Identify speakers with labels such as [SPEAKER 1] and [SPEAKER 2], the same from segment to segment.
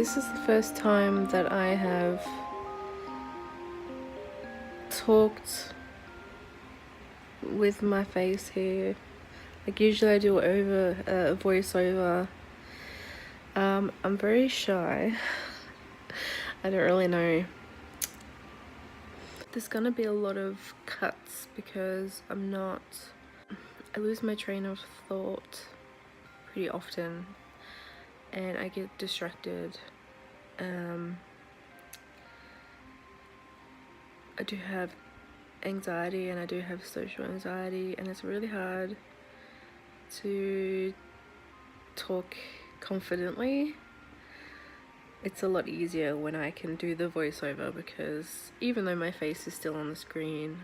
[SPEAKER 1] This is the first time that I have talked with my face here. Like usually I do over a voiceover. I'm very shy. I don't really know. There's gonna be a lot of cuts because I lose my train of thought pretty often and I get distracted. I do have anxiety and I do have social anxiety, and it's really hard to talk confidently. It's a lot easier when I can do the voiceover because even though my face is still on the screen,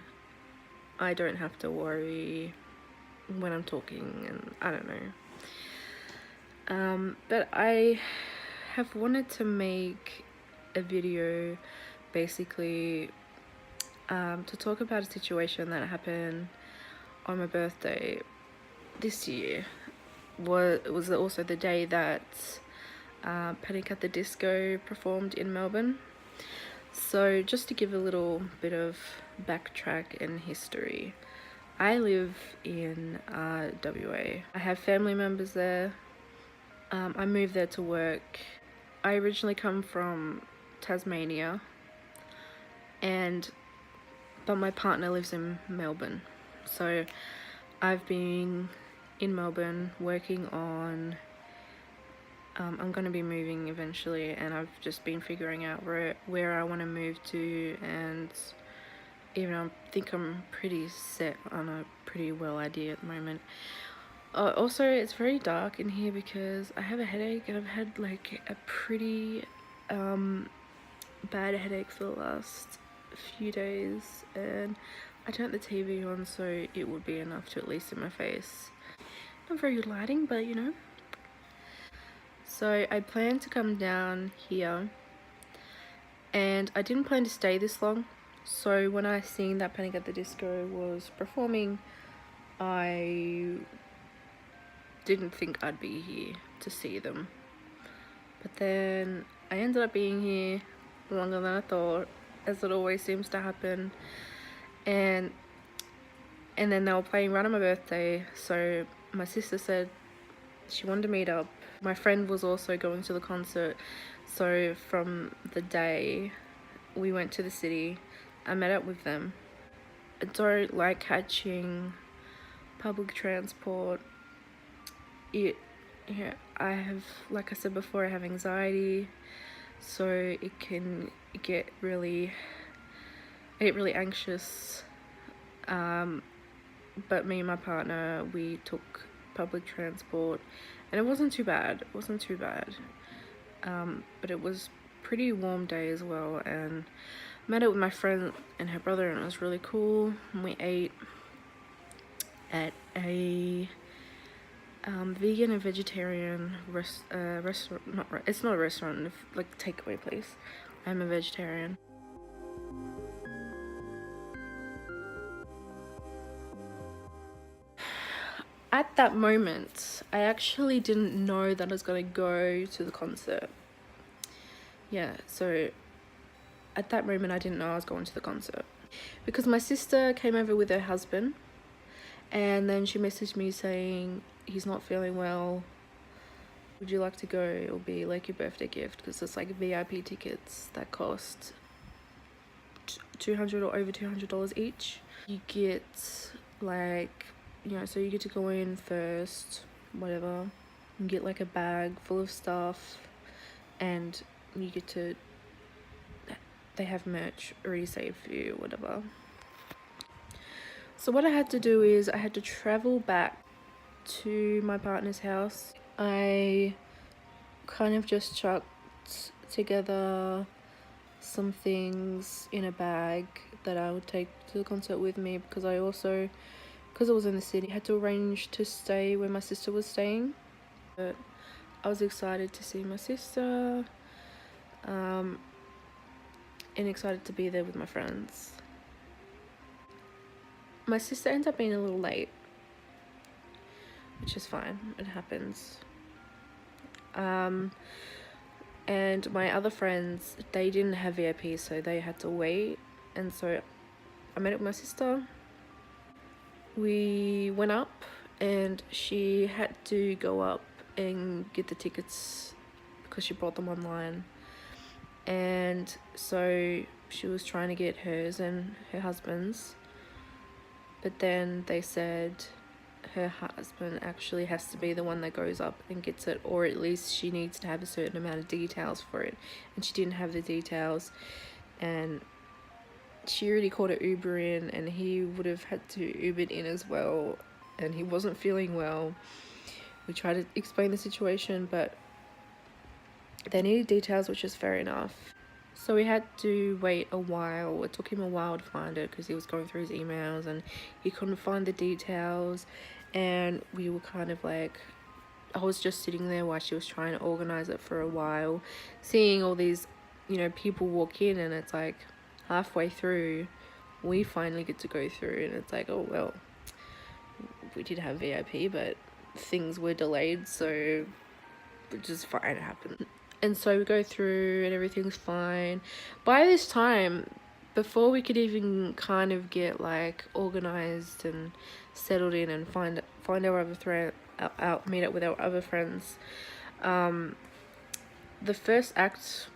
[SPEAKER 1] I don't have to worry when I'm talking, and I don't know. But I have wanted to make a video basically to talk about a situation that happened on my birthday this year. It was also the day that Panic at the Disco performed in Melbourne. So just to give a little bit of backtrack and history, I live in WA. I have family members there. I moved there to work. I originally come from Tasmania, but my partner lives in Melbourne. So I've been in Melbourne working on I'm going to be moving eventually, and I've just been figuring out where I want to move to, and even I think I'm pretty set on a pretty well idea at the moment. Also, it's very dark in here because I have a headache, and I've had like a pretty bad headache for the last few days, and I turned the TV on so it would be enough to at least see my face. Not very good lighting, but you know. So I plan to come down here, and I didn't plan to stay this long. So when I seen that Panic at the Disco was performing, I didn't think I'd be here to see them. But then I ended up being here longer than I thought, as it always seems to happen. And then they were playing right on my birthday, so my sister said she wanted to meet up. My friend was also going to the concert, so from the day we went to the city, I met up with them. I don't like catching public transport. I have, like I said before, I have anxiety, so it can get really anxious. But me and my partner, we took public transport, and it wasn't too bad. But it was pretty warm day as well, and met up with my friend and her brother, and it was really cool. And we ate at a vegan and vegetarian restaurant. It's not a restaurant, like takeaway place. I'm a vegetarian. At that moment, I actually didn't know that I was going to go to the concert. Yeah, so at that moment I didn't know I was going to the concert because my sister came over with her husband, and then she messaged me saying he's not feeling well, would you like to go? It'll be like your birthday gift, because it's like VIP tickets that cost $200 or over $200 each. You get like, you know, so you get to go in first, whatever, you get like a bag full of stuff, and you get to, they have merch already saved for you, whatever. So what I had to do is I had to travel back to my partner's house. I kind of just chucked together some things in a bag that I would take to the concert with me, because I also, because I was in the city, had to arrange to stay where my sister was staying. But I was excited to see my sister, and excited to be there with my friends. My sister ended up being a little late, which is fine, it happens. And my other friends, they didn't have VIP, so they had to wait. And so I met up with my sister. We went up and she had to go up and get the tickets because she bought them online. And so she was trying to get hers and her husband's, but then they said her husband actually has to be the one that goes up and gets it, or at least she needs to have a certain amount of details for it, and she didn't have the details, and she already called an Uber in, and he would have had to Uber in as well, and he wasn't feeling well. We tried to explain the situation, but they needed details, which is fair enough. So we had to wait a while. It took him a while to find it because he was going through his emails and he couldn't find the details. And we were kind of like, I was just sitting there while she was trying to organize it for a while, seeing all these, you know, people walk in, and it's like halfway through, we finally get to go through, and it's like, oh, well, we did have VIP, but things were delayed, so which is fine, it happened. And so we go through and everything's fine. By this time, before we could even kind of get like organized and settled in and find our other meet up with our other friends, the first act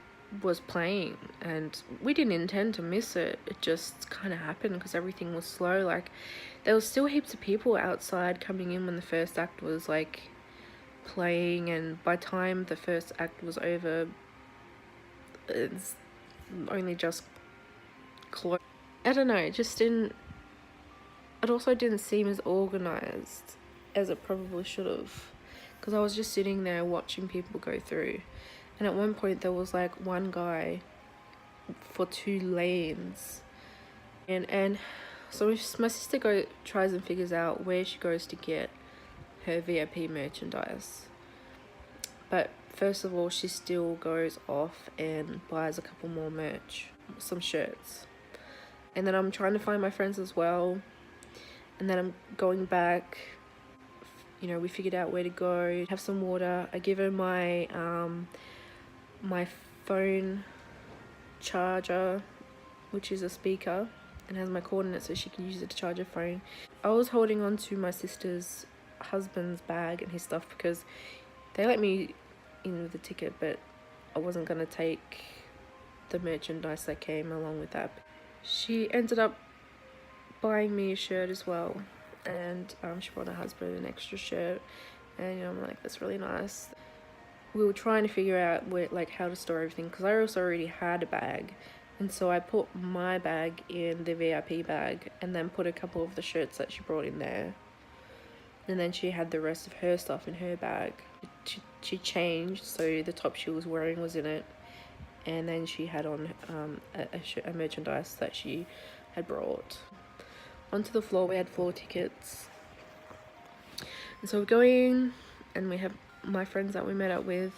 [SPEAKER 1] was playing, and we didn't intend to miss it. It just kind of happened because everything was slow. Like, there was still heaps of people outside coming in when the first act was like playing, and by the time the first act was over, it's only just closed. I don't know, it also didn't seem as organized as it probably should have, because I was just sitting there watching people go through, and at one point there was like one guy for 2 lanes, and so my sister tries and figures out where she goes to get her VIP merchandise. But first of all, she still goes off and buys a couple more merch, some shirts. And then I'm trying to find my friends as well. And then I'm going back. You know, we figured out where to go, have some water. I give her my my phone charger, which is a speaker, and has my cord in it so she can use it to charge her phone. I was holding on to my sister's husband's bag and his stuff because they let me in with the ticket, but I wasn't going to take the merchandise that came along with that. She ended up buying me a shirt as well, and she bought her husband an extra shirt, and you know, I'm like, that's really nice. We were trying to figure out where, like, how to store everything, because I also already had a bag, and so I put my bag in the VIP bag and then put a couple of the shirts that she brought in there, and then she had the rest of her stuff in her bag. She changed, so the top she was wearing was in it, and then she had on a merchandise that she had brought. Onto the floor, we had floor tickets, and so we're going, and we have my friends that we met up with,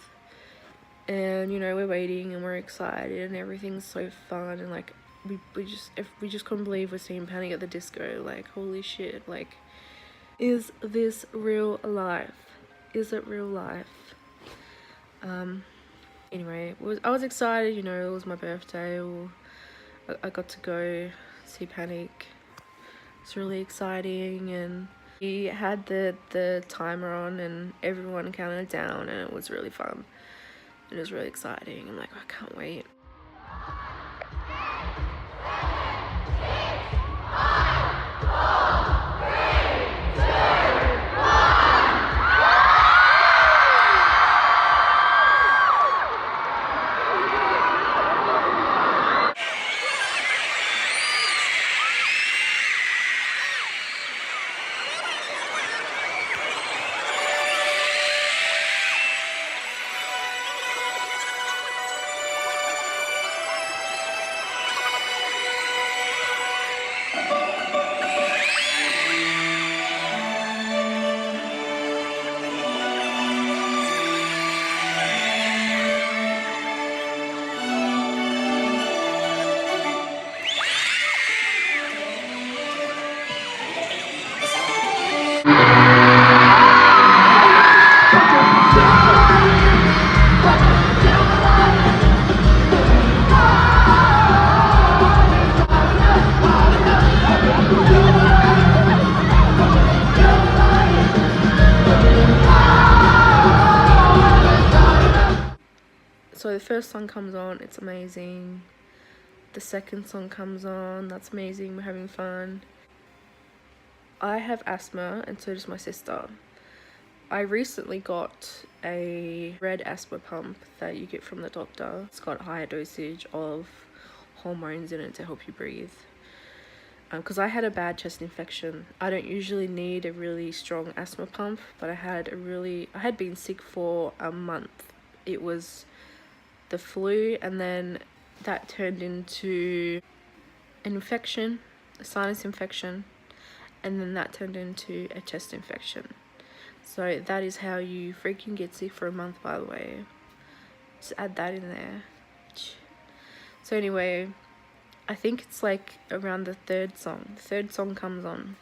[SPEAKER 1] and you know, we're waiting and we're excited and everything's so fun, and like we just couldn't believe we're seeing Panic at the Disco. Like, holy shit, like, is this real life? Is it real life? Anyway, I was excited, you know, it was my birthday. I got to go see Panic. It's really exciting, and he had the timer on and everyone counted down, and it was really fun. It was really exciting. I'm like, I can't wait. first song comes on, it's amazing. The second song comes on, that's amazing, we're having fun. I have asthma, and so does my sister. I recently got a red asthma pump that you get from the doctor. It's got a higher dosage of hormones in it to help you breathe. Because I had a bad chest infection. I don't usually need a really strong asthma pump, but I had been sick for a month. It was the flu, and then that turned into an infection, a sinus infection, and then that turned into a chest infection. So that is how you freaking get sick for a month, by the way. Just add that in there. So anyway, I think it's like around the third song comes on,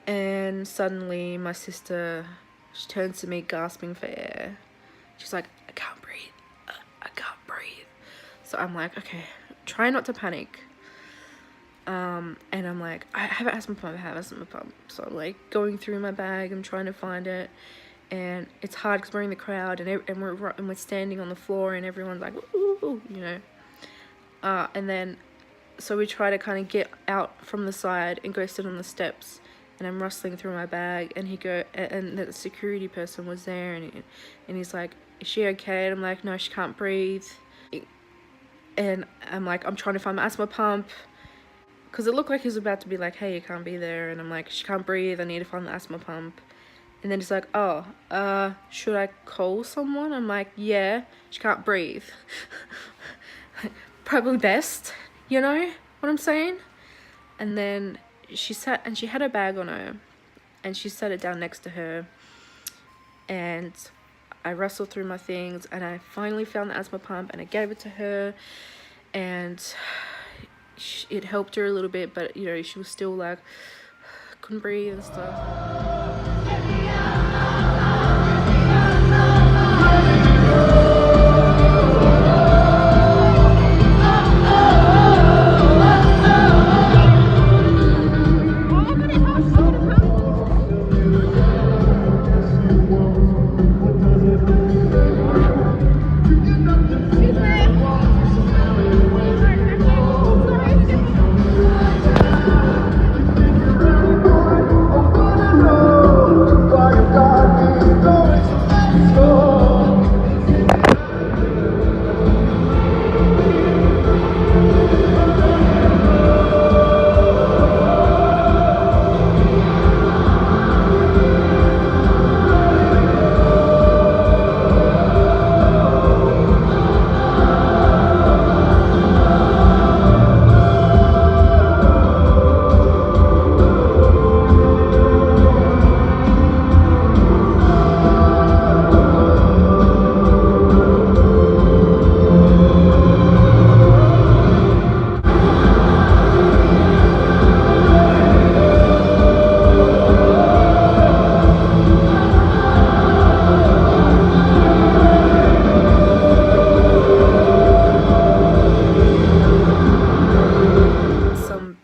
[SPEAKER 1] and suddenly my sister, she turns to me gasping for air. She's like, I can't breathe, I can't breathe. So I'm like, okay, try not to panic. And I'm like, I have an asthma pump, so I'm like going through my bag, I'm trying to find it, and it's hard because we're in the crowd, and we're standing on the floor, and everyone's like, ooh, you know. And then, so we try to kind of get out from the side and go sit on the steps, and I'm rustling through my bag, and and the security person was there, and he's like, is she okay? And I'm like, no, she can't breathe. And I'm like, I'm trying to find my asthma pump, because it looked like he was about to be like, hey, you can't be there. And I'm like, she can't breathe, I need to find the asthma pump. And then he's like, oh, should I call someone? I'm like, yeah, she can't breathe. Probably best, you know what I'm saying? And then she sat, and she had her bag on her, and she set it down next to her, and I rustled through my things, and I finally found the asthma pump, and I gave it to her, and it helped her a little bit, but you know, she was still like, couldn't breathe and stuff.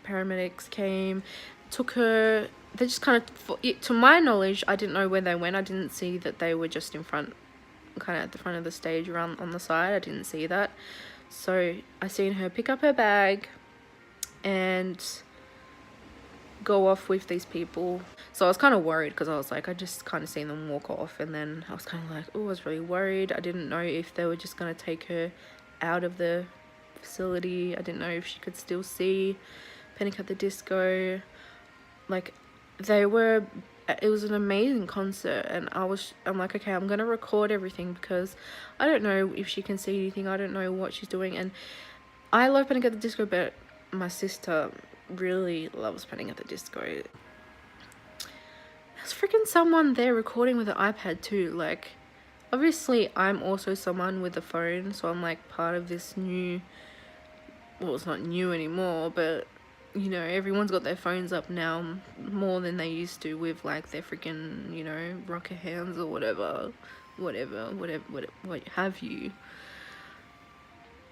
[SPEAKER 1] Paramedics came, took her. They just kind of, to my knowledge, I didn't know where they went. I didn't see that they were just in front, kind of at the front of the stage, around on the side. I didn't see that. So I seen her pick up her bag and go off with these people. So I was kind of worried, because I was like, I just kind of seen them walk off, and then I was kind of like, oh, I was really worried. I didn't know if they were just going to take her out of the facility. I didn't know if she could still see Panic at the Disco. Like, it was an amazing concert, and I'm like, okay, I'm gonna record everything, because I don't know if she can see anything. I don't know what she's doing, and I love Panic at the Disco, but my sister really loves Panic at the Disco. There's freaking someone there recording with an iPad too. Like, obviously I'm also someone with a phone, so I'm like part of this new, well, it's not new anymore, but you know, everyone's got their phones up now more than they used to, with like their freaking, you know, rocker hands or whatever what have you.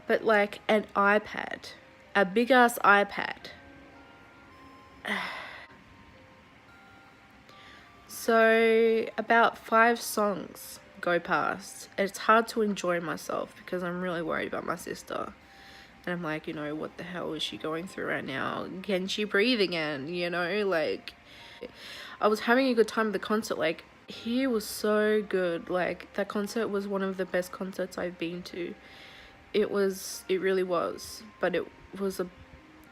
[SPEAKER 1] But like an iPad, a big ass iPad. So about 5 songs go past. It's hard to enjoy myself because I'm really worried about my sister. And I'm like, you know, what the hell is she going through right now? Can she breathe again? You know, like, I was having a good time at the concert. Like, he was so good. Like, that concert was one of the best concerts I've been to. It really was. But it was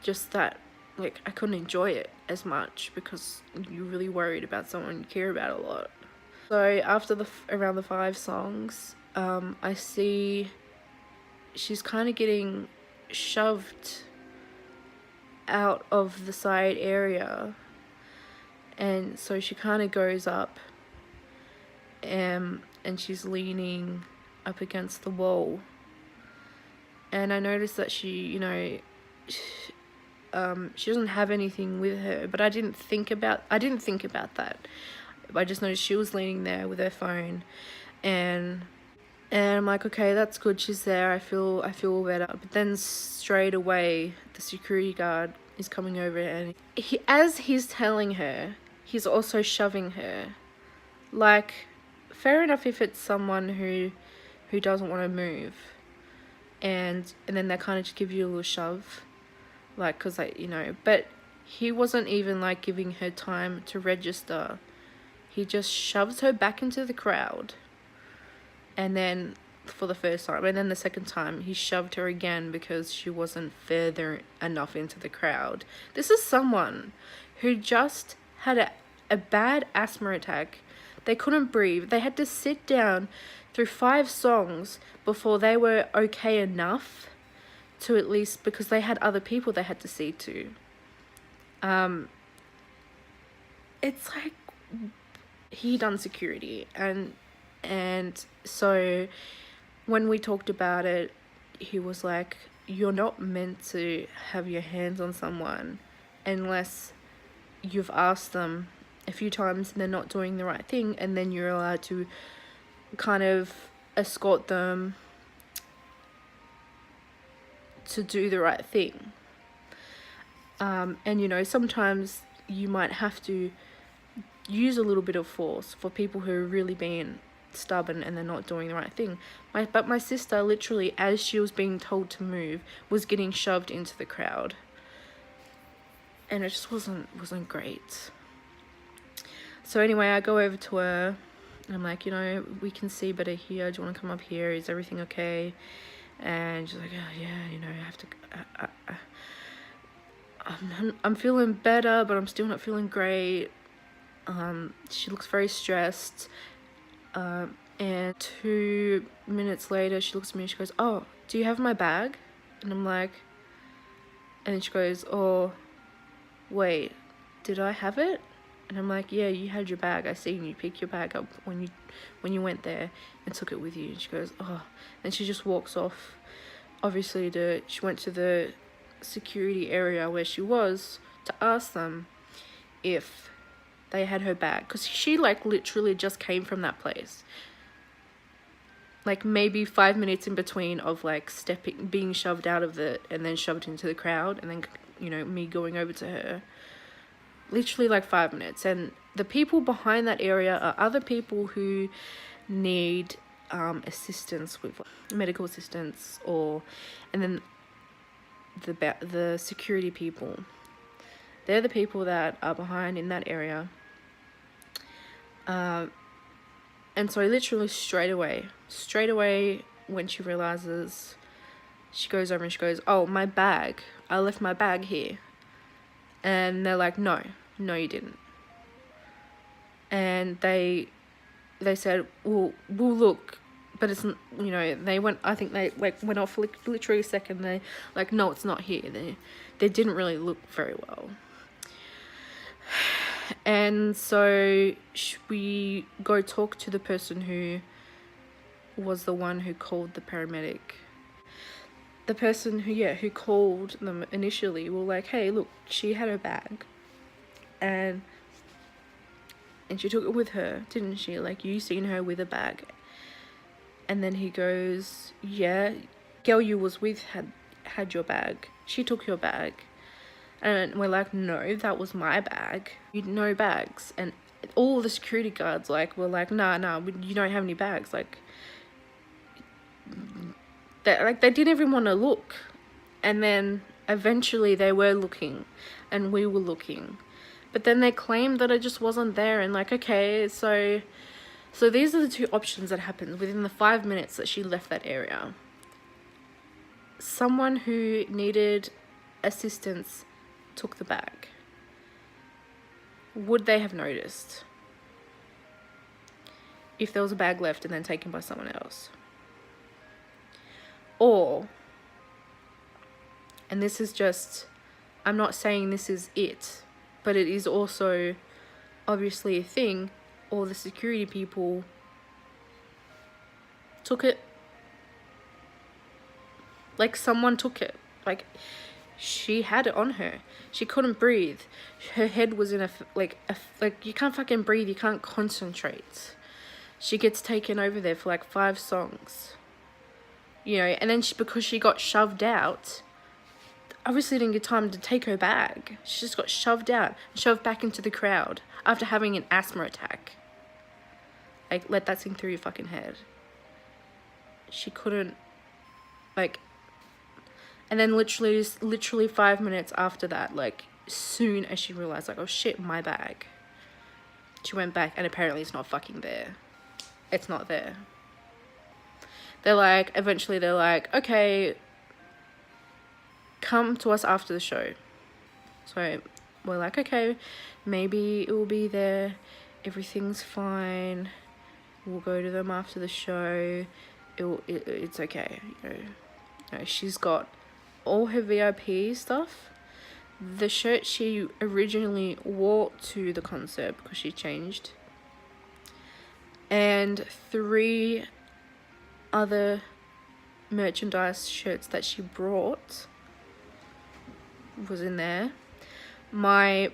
[SPEAKER 1] just that, like, I couldn't enjoy it as much because you're really worried about someone you care about a lot. So after around the 5 songs, I see she's kind of getting shoved out of the side area, and so she kind of goes up, and she's leaning up against the wall, and I noticed that she, you know, she doesn't have anything with her, but I didn't think about that. I just noticed she was leaning there with her phone, and I'm like, okay, that's good, she's there, I feel better. But then straight away, the security guard is coming over, and as he's telling her, he's also shoving her. Like, fair enough if it's someone who doesn't want to move, and then they kind of just give you a little shove, like, because, like, you know, but he wasn't even, like, giving her time to register. He just shoves her back into the crowd. And then for the first time, and then the second time he shoved her again because she wasn't further enough into the crowd. This is someone who just had a bad asthma attack. They couldn't breathe. They had to sit down through 5 songs before they were okay enough to, at least, because they had other people they had to see to. It's like, he done security, and so when we talked about it, he was like, you're not meant to have your hands on someone unless you've asked them a few times and they're not doing the right thing, and then you're allowed to kind of escort them to do the right thing. And, you know, sometimes you might have to use a little bit of force for people who are really being stubborn and they're not doing the right thing. But my sister, literally, as she was being told to move, was getting shoved into the crowd, and it just wasn't great. So anyway, I go over to her and I'm like, you know, we can see better here, do you want to come up here, is everything okay? And she's like, oh yeah, you know, I have to I'm feeling better, but I'm still not feeling great. She looks very stressed. And 2 minutes later, she looks at me and she goes, oh, do you have my bag? And I'm like, and then she goes, oh, wait, did I have it? And I'm like, yeah, you had your bag. I seen you pick your bag up when you went there and took it with you. And she goes, oh, and she just walks off. Obviously, she went to the security area where she was to ask them if they had her bag, because she, like, literally just came from that place, like maybe 5 minutes in between of, like, being shoved out of it and then shoved into the crowd, and then, you know, me going over to her, literally like 5 minutes. And the people behind that area are other people who need assistance with medical assistance, and then the security people, they're the people that are behind in that area. And so literally straight away when she realizes, she goes over and she goes, oh, my bag, I left my bag here. And they're like, no you didn't. And they said, well look, but it's, you know, they went, I think they, like, went off for literally a second. They like, no, it's not here. They didn't really look very well. And so we go talk to the person who was the one who called the paramedic. The person who called them initially were like, hey, look, she had her bag and she took it with her, didn't she? Like, you seen her with a bag. And then he goes, yeah, girl you was with had your bag. She took your bag. And we're like, no, that was my bag. You no bags. And all the security guards like were like, nah, you don't have any bags. Like they didn't even want to look. And then eventually they were looking and we were looking, but then they claimed that it just wasn't there. And like, okay, so these are the two options that happened within the 5 minutes that she left that area. Someone who needed assistance took the bag. Would they have noticed if there was a bag left and then taken by someone else? Or, and this is just, I'm not saying this is it, but it is also obviously a thing, or the security people took it. Like, someone took it. Like, she had it on her. She couldn't breathe. Her head was in a you can't fucking breathe. You can't concentrate. She gets taken over there for like 5 songs. You know, and then because she got shoved out, obviously didn't get time to take her bag. She just got shoved out and shoved back into the crowd after having an asthma attack. Like, let that sink through your fucking head. She couldn't, like, and then literally 5 minutes after that, like, soon as she realized, like, oh shit, my bag, she went back and apparently it's not fucking there. It's not there. Eventually they're like, okay, come to us after the show. So we're like, okay, maybe it will be there. Everything's fine. We'll go to them after the show. It's okay. You know, she's got all her VIP stuff. The shirt she originally wore to the concert because she changed. And 3 other merchandise shirts that she brought was in there. My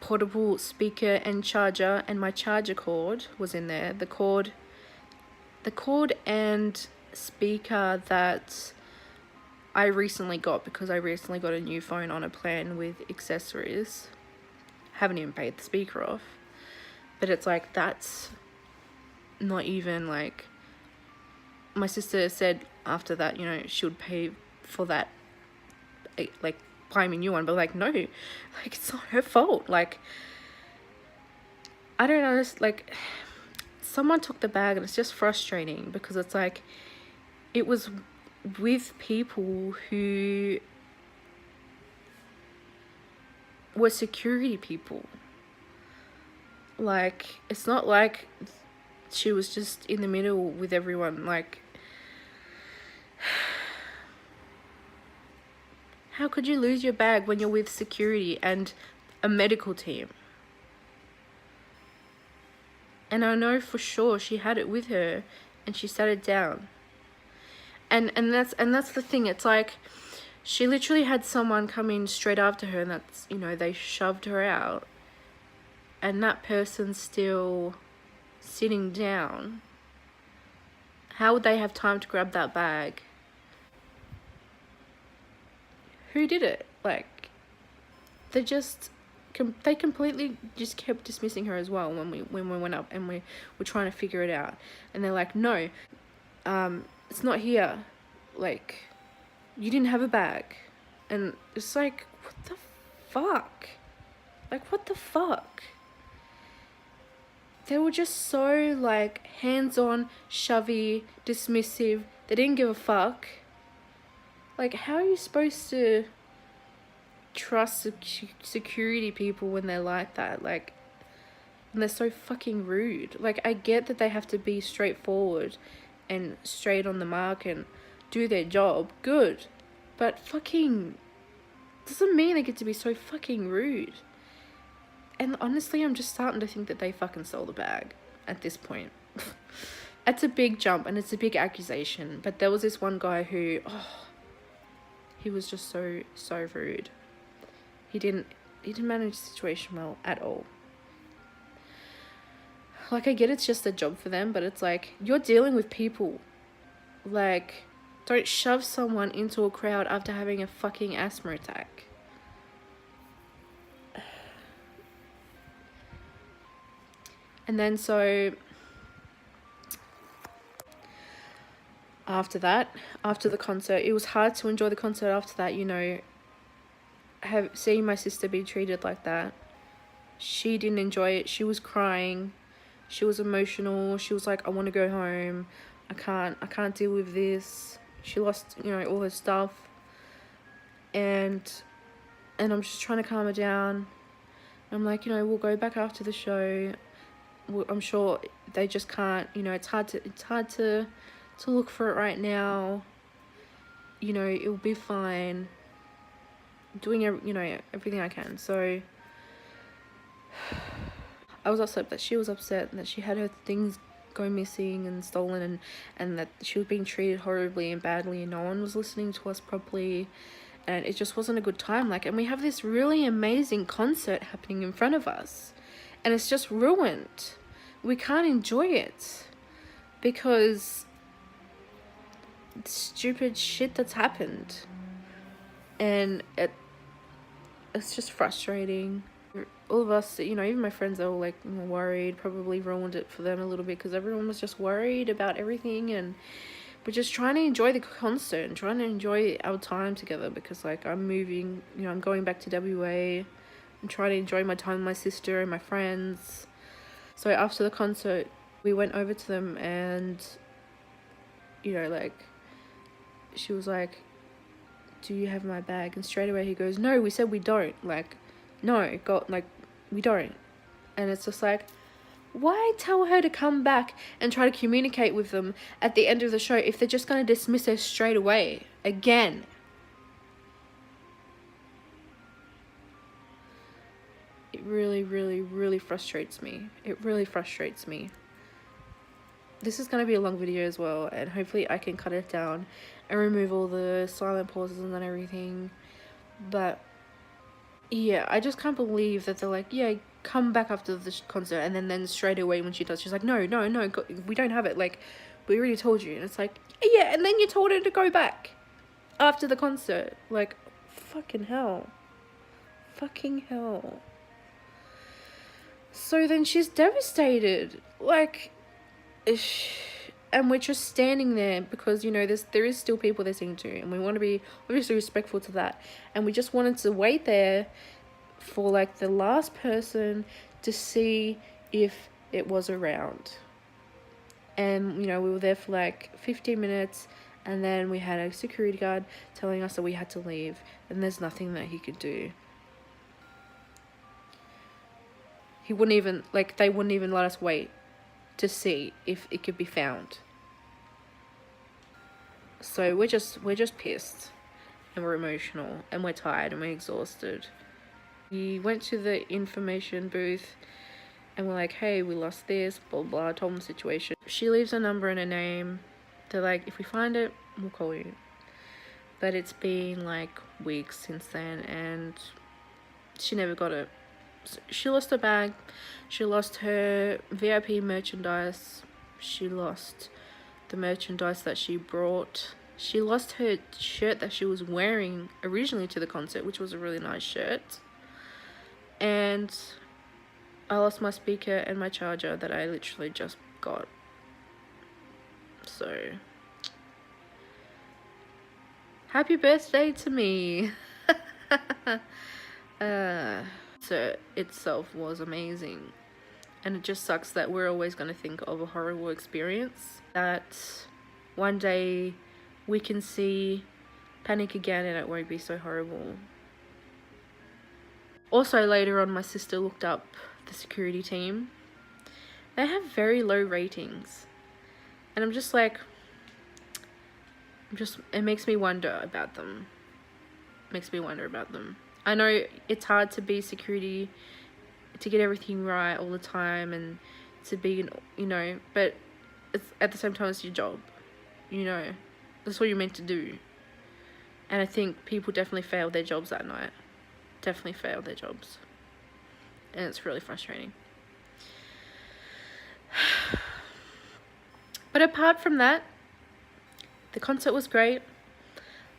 [SPEAKER 1] portable speaker and charger and my charger cord was in there. The cord and speaker that I recently got, because I recently got a new phone on a plan with accessories. Haven't even paid the speaker off. But it's like, that's not even like, my sister said after that, you know, she would pay for that, like, buy me a new one. But like, no, like, it's not her fault. Like, I don't know, it's like, someone took the bag and it's just frustrating because it's like, it was with people who were security people. Like, it's not like she was just in the middle with everyone. Like, how could you lose your bag when you're with security and a medical team? And I know for sure she had it with her and she sat it down. And that's the thing. It's like, she literally had someone come in straight after her and that's, you know, they shoved her out. And that person's still sitting down. How would they have time to grab that bag? Who did it? Like, they completely just kept dismissing her as well when we went up and we were trying to figure it out. And they're like, no, it's not here. Like, you didn't have a bag. And it's like, what the fuck? Like, what the fuck? They were just so, like, hands-on, shovey, dismissive. They didn't give a fuck. Like, how are you supposed to trust security people when they're like that? Like, and they're so fucking rude. Like, I get that they have to be straightforward and straight on the mark and do their job. Good. But fucking doesn't mean they get to be so fucking rude. And honestly, I'm just starting to think that they fucking stole the bag at this point. It's a big jump and it's a big accusation. But there was this one guy who, he was just so rude. He didn't manage the situation well at all. Like, I get it's just a job for them, but it's like, you're dealing with people. Like, don't shove someone into a crowd after having a fucking asthma attack. And then so after that, after the concert, it was hard to enjoy the concert after that, you know, seeing my sister be treated like that. She didn't enjoy it. She was crying. She was emotional. She was like, I want to go home. I can't deal with this. She lost, you know, all her stuff. And I'm just trying to calm her down. I'm like, you know, we'll go back after the show. I'm sure they just can't, you know, it's hard to look for it right now. You know, it'll be fine. Doing, you know, everything I can. So I was upset that she was upset and that she had her things go missing and stolen, and that she was being treated horribly and badly, and no one was listening to us properly, and it just wasn't a good time. Like, and we have this really amazing concert happening in front of us, and it's just ruined. We can't enjoy it because stupid shit that's happened, and it's just frustrating. All of us, you know, even my friends are all like worried, probably ruined it for them a little bit because everyone was just worried about everything, and we're just trying to enjoy the concert and trying to enjoy our time together because, like, I'm moving, you know, I'm going back to WA. I'm trying to enjoy my time with my sister and my friends. So after the concert, we went over to them and, you know, like, she was like, do you have my bag? And straight away he goes, no, we said we don't. Like, no, we don't. And it's just like, why tell her to come back and try to communicate with them at the end of the show if they're just going to dismiss her straight away again? It really, really, really frustrates me. It really frustrates me. This is going to be a long video as well, and hopefully I can cut it down and remove all the silent pauses and everything. But yeah, I just can't believe that they're like, yeah, come back after the concert, and then straight away when she does, she's like, no, we don't have it. Like, we already told you. And it's like, yeah, and then you told her to go back after the concert. Like, fucking hell. Fucking hell. So then she's devastated. Like, and we're just standing there because, you know, there is still people they're singing to, and we want to be obviously respectful to that, and we just wanted to wait there for like the last person to see if it was around. And, you know, we were there for like 15 minutes, and then we had a security guard telling us that we had to leave, and there's nothing that he could do. He wouldn't even, like, they wouldn't even let us wait to see if it could be found. So we're just pissed, and we're emotional, and we're tired, and we're exhausted. We went to the information booth and we're like, hey, we lost this, blah blah, told them the situation. She leaves a number and a name. They're like, if we find it, we'll call you. But it's been like weeks since then, and she never got it. She lost her bag, she lost her VIP merchandise, she lost the merchandise that she brought, she lost her shirt that she was wearing originally to the concert, which was a really nice shirt, and I lost my speaker and my charger that I literally just got. So happy birthday to me. So itself was amazing, and it just sucks that we're always going to think of a horrible experience, that one day we can see Panic again and it won't be so horrible. Also, later on, my sister looked up the security team. They have very low ratings, and I'm just like, it makes me wonder about them. I know it's hard to be security, to get everything right all the time, and to be, you know, but it's, at the same time, it's your job, you know, that's what you're meant to do. And I think people definitely failed their jobs that night. Definitely failed their jobs. And it's really frustrating. But apart from that, the concert was great.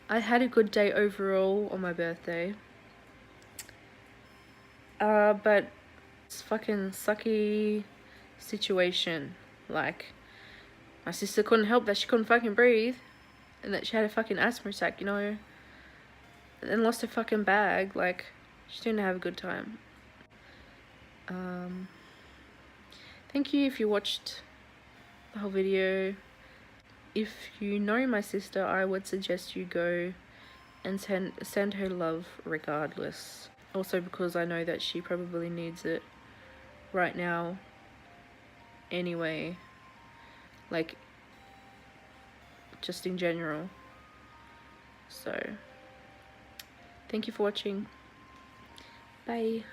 [SPEAKER 1] I had a good day overall on my birthday. But it's fucking sucky situation. Like, my sister couldn't help that she couldn't fucking breathe, and that she had a fucking asthma attack, you know, and lost her fucking bag. Like, she didn't have a good time. Thank you if you watched the whole video. If you know my sister, I would suggest you go and send her love regardless. Also because I know that she probably needs it right now anyway, like, just in general. So thank you for watching. Bye.